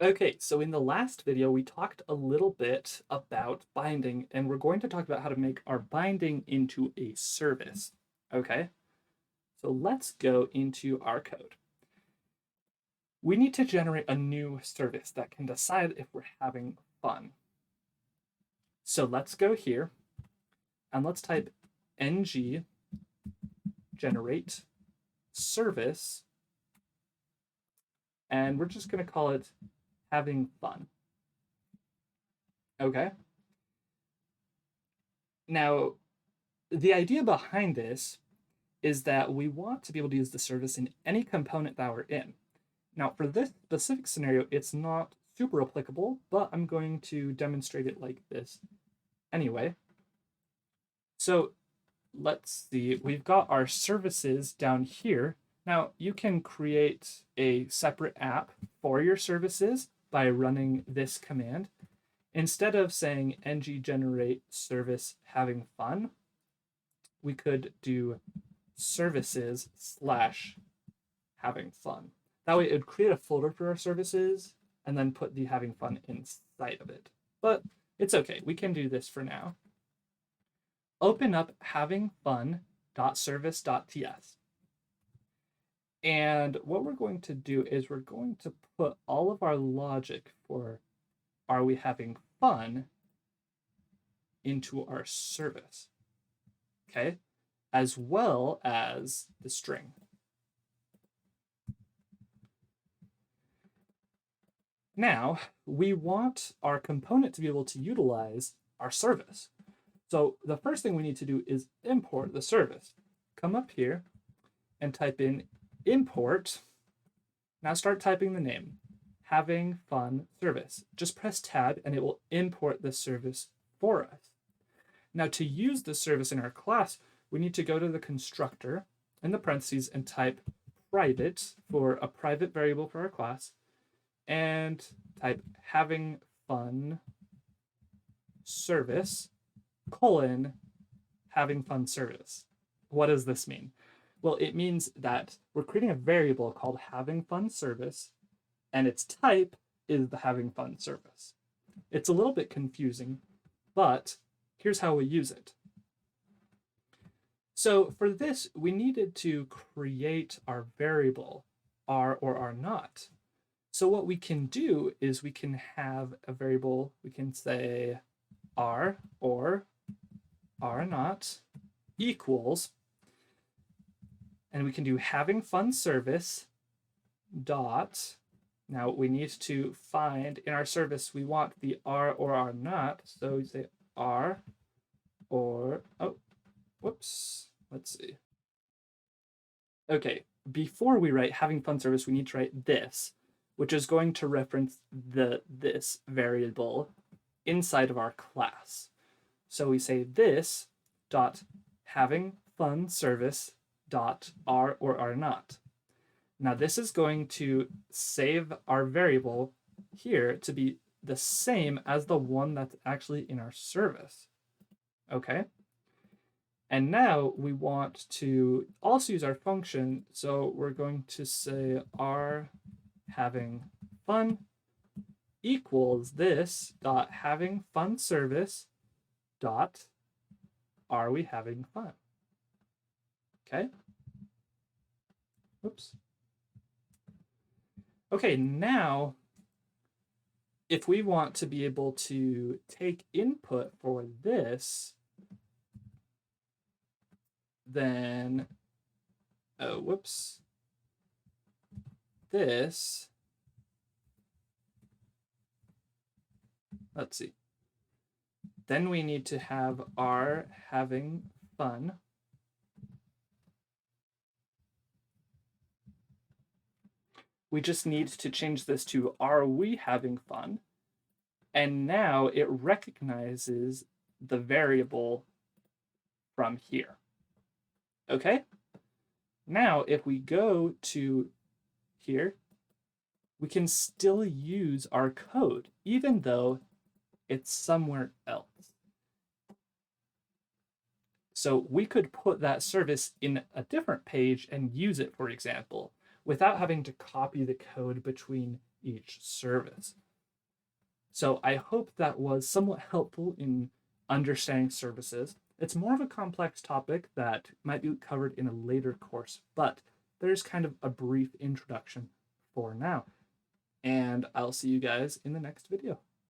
Okay, so in the last video, we talked a little bit about binding, and we're going to talk about how to make our binding into a service. Okay, so let's go into our code. We need to generate a new service that can decide if we're having fun. So let's go here and let's type ng generate service, and we're just going to call it having fun. Okay. Now, the idea behind this is that we want to be able to use the service in any component that we're in. Now, for this specific scenario, it's not super applicable, but I'm going to demonstrate it like this anyway. So let's see, we've got our services down here. Now, you can create a separate app for your services by running this command. Instead of saying ng generate service having fun, we could do services slash having fun. That way it would create a folder for our services and then put the having fun inside of it. But it's okay, we can do this for now. Open up havingfun.service.ts. And what we're going to do is we're going to put all of our logic for are we having fun into our service, okay? As well as the string. Now, we want our component to be able to utilize our service. So the first thing we need to do is import the service. Come up here and type in import. Now start typing the name, having fun service. Just press tab and it will import the service for us. Now to use the service in our class, we need to go to the constructor in the parentheses and type private for a private variable for our class and type having fun service colon having fun service. What does this mean? Well, it means that we're creating a variable called having fun service and its type is the having fun service. It's a little bit confusing, but here's how we use it. So for this, we needed to create our variable r or r not. So what we can do is we can have a variable, we can say r or r not equals, and we can do having fun service dot. Now we need to find in our service, we want the r or r not. So we say r or, oh, whoops, let's see. Okay, before we write having fun service, we need to write this, which is going to reference this variable inside of our class. So we say this dot having fun service dot r or r not. Now this is going to save our variable here to be the same as the one that's actually in our service. Okay. And now we want to also use our function. So we're going to say r having fun equals this dot having fun service dot are we having fun? Okay. Oops. Okay, now if we want to be able to take input for this, then, oh, whoops, this, let's see. Then we need to have r having fun we just need to change this to are we having fun? And now it recognizes the variable from here. Okay? Now, if we go to here, we can still use our code, even though it's somewhere else. So we could put that service in a different page and use it, for example. without having to copy the code between each service. So I hope that was somewhat helpful in understanding services. It's more of a complex topic that might be covered in a later course, but there's kind of a brief introduction for now. And I'll see you guys in the next video.